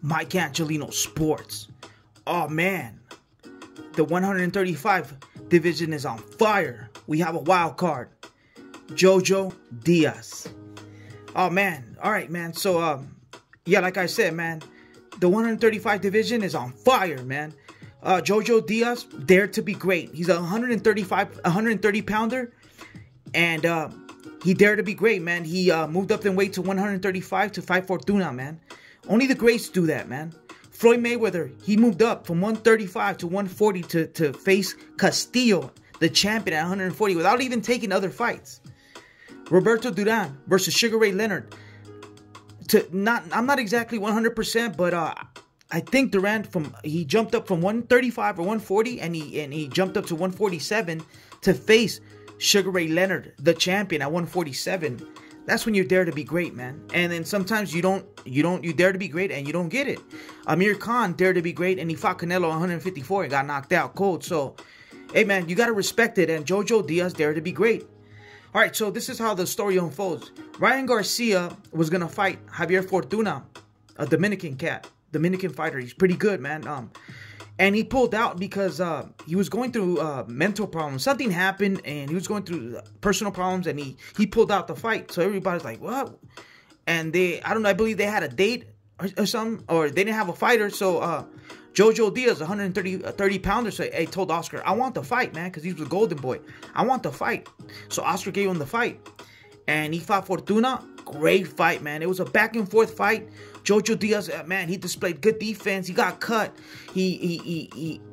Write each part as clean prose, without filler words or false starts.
Mike Angelino Sports. Oh man, the 135 division is on fire. We have a wild card, JoJo Diaz. Oh man, all right, man. So yeah, like I said, man, the 135 division is on fire, man. JoJo Diaz dared to be great. He's a 130 pounder, and he dared to be great, man. He moved up in weight to 135 to fight Fortuna, man. Only the greats do that, man. Floyd Mayweather, he moved up from 135 to 140 to face Castillo, the champion, at 140 without even taking other fights. Roberto Duran versus Sugar Ray Leonard. I'm not exactly 100%, but I think Duran he jumped up from 135 or 140 and he jumped up to 147 to face Sugar Ray Leonard, the champion, at 147. That's when you dare to be great, man. And then sometimes you dare to be great and you don't get it. Amir Khan dared to be great and he fought Canelo 154 and got knocked out cold. So, hey man, you gotta respect it. And JoJo Diaz dared to be great. All right, so this is how the story unfolds. Ryan Garcia was gonna fight Javier Fortuna, a Dominican fighter. He's pretty good, man. And he pulled out because he was going through mental problems. Something happened, and he was going through personal problems, and he pulled out the fight. So everybody's like, what? And I don't know, I believe they had a date or something, or they didn't have a fighter. So JoJo Diaz, 130 pounder, so he told Oscar, I want the fight, man, because he was a golden boy. I want the fight. So Oscar gave him the fight, and he fought Fortuna. Great fight, man. It was a back and forth fight. JoJo Diaz, man, he displayed good defense. He got cut.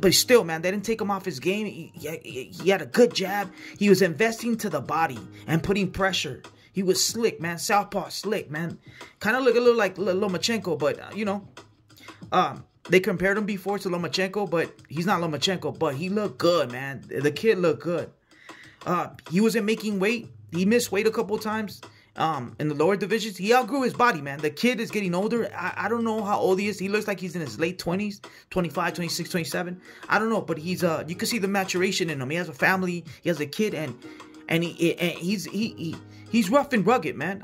But still, man, they didn't take him off his game. He had a good jab. He was investing to the body and putting pressure. He was slick, man. Southpaw slick, man. Kind of look a little like Lomachenko, but, you know, they compared him before to Lomachenko, but he's not Lomachenko, but he looked good, man. The kid looked good. He wasn't making weight. He missed weight a couple times. In the lower divisions, he outgrew his body, man. The kid is getting older. I don't know how old he is. He looks like he's in his late 20s, 25, 26, 27. I don't know, but he's you can see the maturation in him. He has a family, he has a kid, and he's rough and rugged, man.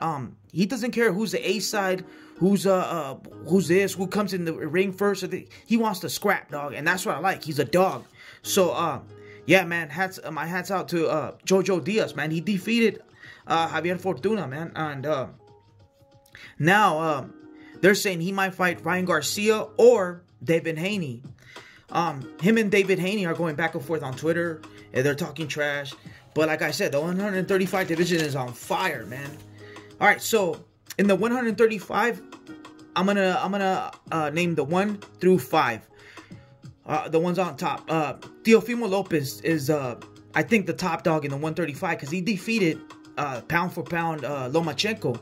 He doesn't care who's the A side, who's this, who comes in the ring first. He wants to scrap, dog, and that's what I like. He's a dog. So yeah, man, my hats out to JoJo Diaz, man. He defeated Javier Fortuna, man, and now they're saying he might fight Ryan Garcia or David Haney. Him and David Haney are going back and forth on Twitter, and they're talking trash. But like I said, the 135 division is on fire, man. All right, so in the 135, I'm gonna name the 1 through 5. The ones on top. Teofimo Lopez is I think the top dog in the 135 because he defeated pound for pound Lomachenko.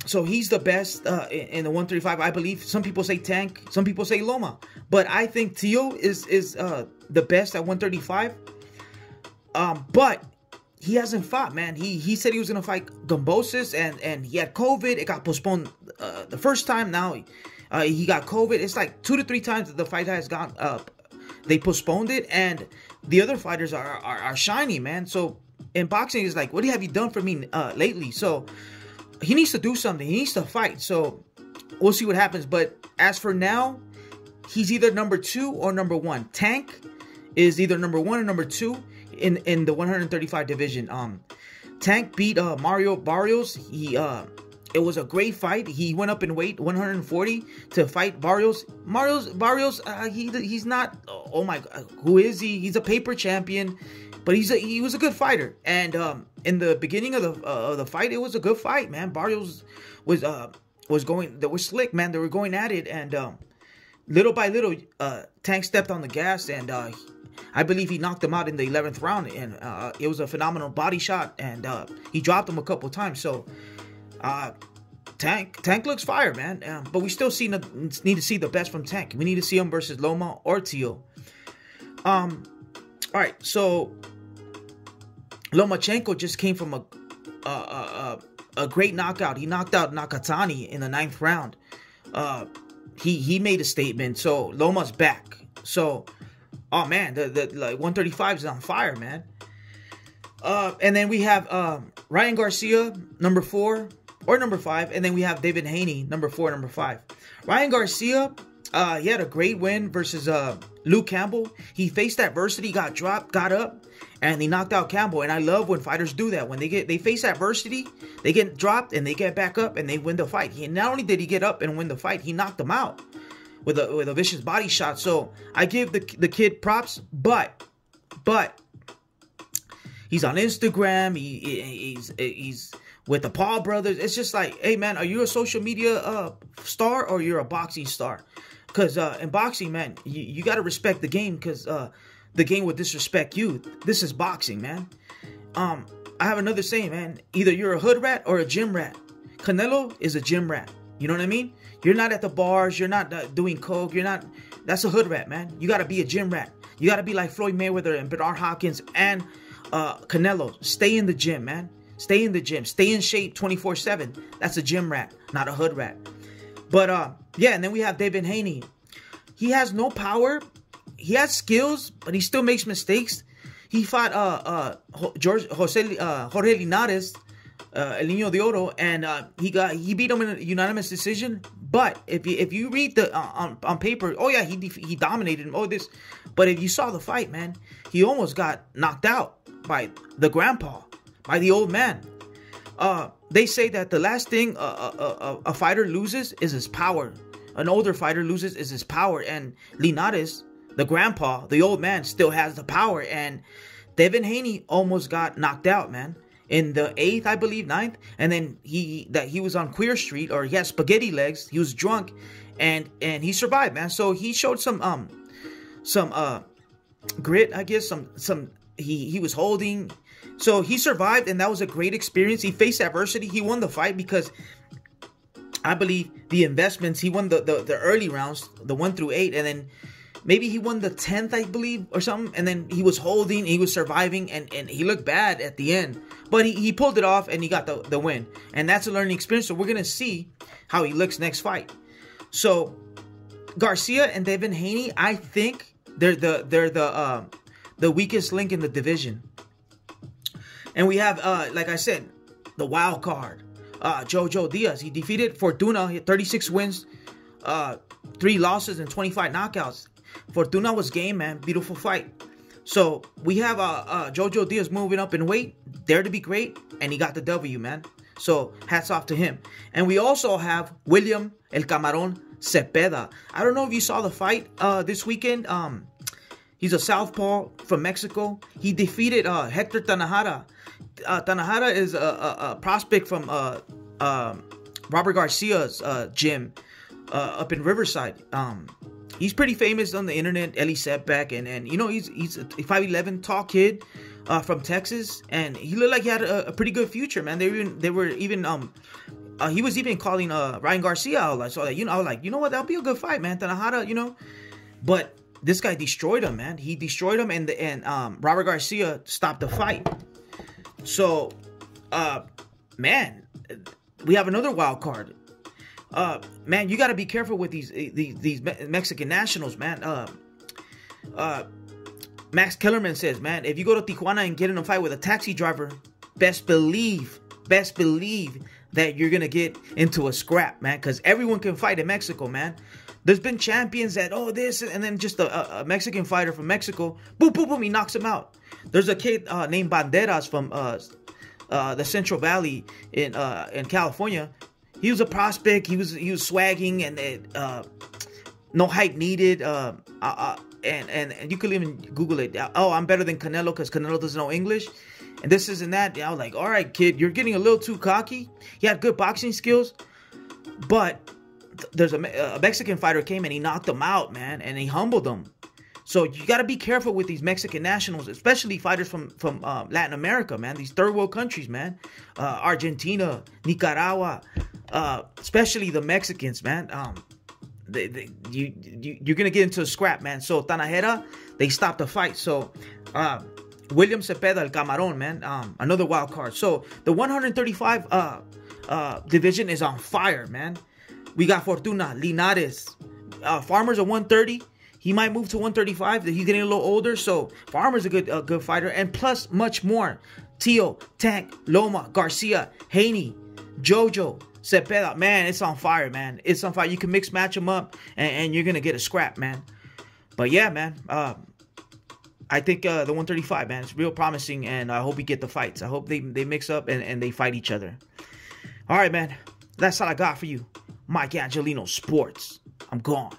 So he's the best in the 135, I believe. Some people say Tank, some people say Loma, but I think Teo is the best at 135. But he hasn't fought, man. He said he was gonna fight Gambosis, and he had COVID. It got postponed the first time. Now he got COVID. It's like 2 to 3 times that the fight has gone up. They postponed it, and the other fighters are shiny, man. So in boxing, it's like, what have you done for me lately? So he needs to do something. He needs to fight. So we'll see what happens. But as for now, he's either number 2 or number 1. Tank is either number 1 or number 2 in the 135 division. Tank beat Mario Barrios. It was a great fight. He went up in weight, 140, to fight Barrios. Barrios, he's not. Oh my God, who is he? He's a paper champion, but he was a good fighter. And in the beginning of the fight, it was a good fight, man. Barrios was going. They were slick, man. They were going at it, and little by little, Tank stepped on the gas, and I believe he knocked him out in the 11th round, and it was a phenomenal body shot, and he dropped him a couple times. So. Tank looks fire, man. But we still need to see the best from Tank. We need to see him versus Loma or Teo. All right, so Lomachenko just came from a great knockout. He knocked out Nakatani in the 9th round. He made a statement. So Loma's back. So, oh man, the 135 is on fire, man. And then we have Ryan Garcia, number 4. or number 5. And then we have David Haney, number 4, number 5. Ryan Garcia, he had a great win versus Luke Campbell. He faced adversity, got dropped, got up, and he knocked out Campbell. And I love when fighters do that. When they face adversity, they get dropped and they get back up and they win the fight. Not only did he get up and win the fight, he knocked him out with a vicious body shot. So I give the kid props, but he's on Instagram. He's with the Paul brothers. It's just like, hey man, are you a social media star or you're a boxing star? Because in boxing, man, you got to respect the game, because the game will disrespect you. This is boxing, man. I have another saying, man. Either you're a hood rat or a gym rat. Canelo is a gym rat. You know what I mean? You're not at the bars. You're not doing coke. You're not. That's a hood rat, man. You got to be a gym rat. You got to be like Floyd Mayweather and Bernard Hopkins and Canelo. Stay in the gym, man. Stay in the gym. Stay in shape 24/7. That's a gym rat, not a hood rat. But yeah, and then we have David Haney. He has no power. He has skills, but he still makes mistakes. He fought Jorge Linares, El Niño de Oro, and he beat him in a unanimous decision. But if you read the on paper, oh yeah, he dominated him. Oh this, but if you saw the fight, man, he almost got knocked out by the grandpa, by the old man. They say that the last thing a fighter loses is his power. An older fighter loses is his power, and Linares, the grandpa, the old man, still has the power. And Devin Haney almost got knocked out, man, in the 8th, I believe, 9th. And then he was on Queer Street, or he had spaghetti legs. He was drunk, and he survived, man. So he showed some grit, I guess. He was holding. So he survived, and that was a great experience. He faced adversity. He won the fight because I believe the investments. He won the early rounds, the 1 through 8, and then maybe he won the 10th, I believe, or something. And then he was holding, he was surviving, and he looked bad at the end. But he pulled it off, and he got the win. And that's a learning experience. So we're going to see how he looks next fight. So Garcia and Devin Haney, I think they're the weakest link in the division. And we have, like I said, the wild card. JoJo Diaz. He defeated Fortuna. He had 36 wins, 3 losses, and 25 knockouts. Fortuna was game, man. Beautiful fight. So we have JoJo Diaz moving up in weight. Dare to be great. And he got the W, man. So hats off to him. And we also have William El Camarón Cepeda. I don't know if you saw the fight this weekend. He's a southpaw from Mexico. He defeated Hector Tanajara. Tanajara is a prospect from Robert Garcia's gym up in Riverside. He's pretty famous on the internet, Ellie Setback, and you know, he's a 5'11" tall kid from Texas, and he looked like he had a pretty good future, man. He was even calling Ryan Garcia out, so you know, I was like, you know what, that'll be a good fight, man. Tanajara, you know, but this guy destroyed him, man. He destroyed him, and Robert Garcia stopped the fight. So, man, we have another wild card. Man, you got to be careful with these Mexican nationals, man. Max Kellerman says, man, if you go to Tijuana and get in a fight with a taxi driver, best believe that you're gonna get into a scrap, man, because everyone can fight in Mexico, man. There's been champions that, oh, this, and then just a Mexican fighter from Mexico, boom, boom, boom, he knocks him out. There's a kid named Banderas from the Central Valley in California. He was a prospect. He was swagging, and no hype needed. And you could even Google it. Oh, I'm better than Canelo because Canelo doesn't know English. And this isn't that. I was like, all right, kid, you're getting a little too cocky. He had good boxing skills, but there's a Mexican fighter came and he knocked him out, man, and he humbled him. So you got to be careful with these Mexican nationals, especially fighters from Latin America, man. These third world countries, man. Argentina, Nicaragua, especially the Mexicans, man. You're gonna get into a scrap, man. So Tanajera, they stopped the fight. So William Cepeda, El Camarón, man, another wild card. So the 135 division is on fire, man. We got Fortuna, Linares, Farmer's a 130. He might move to 135. He's getting a little older, so Farmer's a good fighter, and plus much more. Teo, Tank, Loma, Garcia, Haney, JoJo Cepeda, man, it's on fire, man. It's on fire. You can mix match them up, and you're gonna get a scrap, man. But yeah, man. I think the 135, man, it's real promising, and I hope we get the fights. I hope they mix up and they fight each other. All right, man. That's all I got for you. Mike Angelino Sports. I'm gone.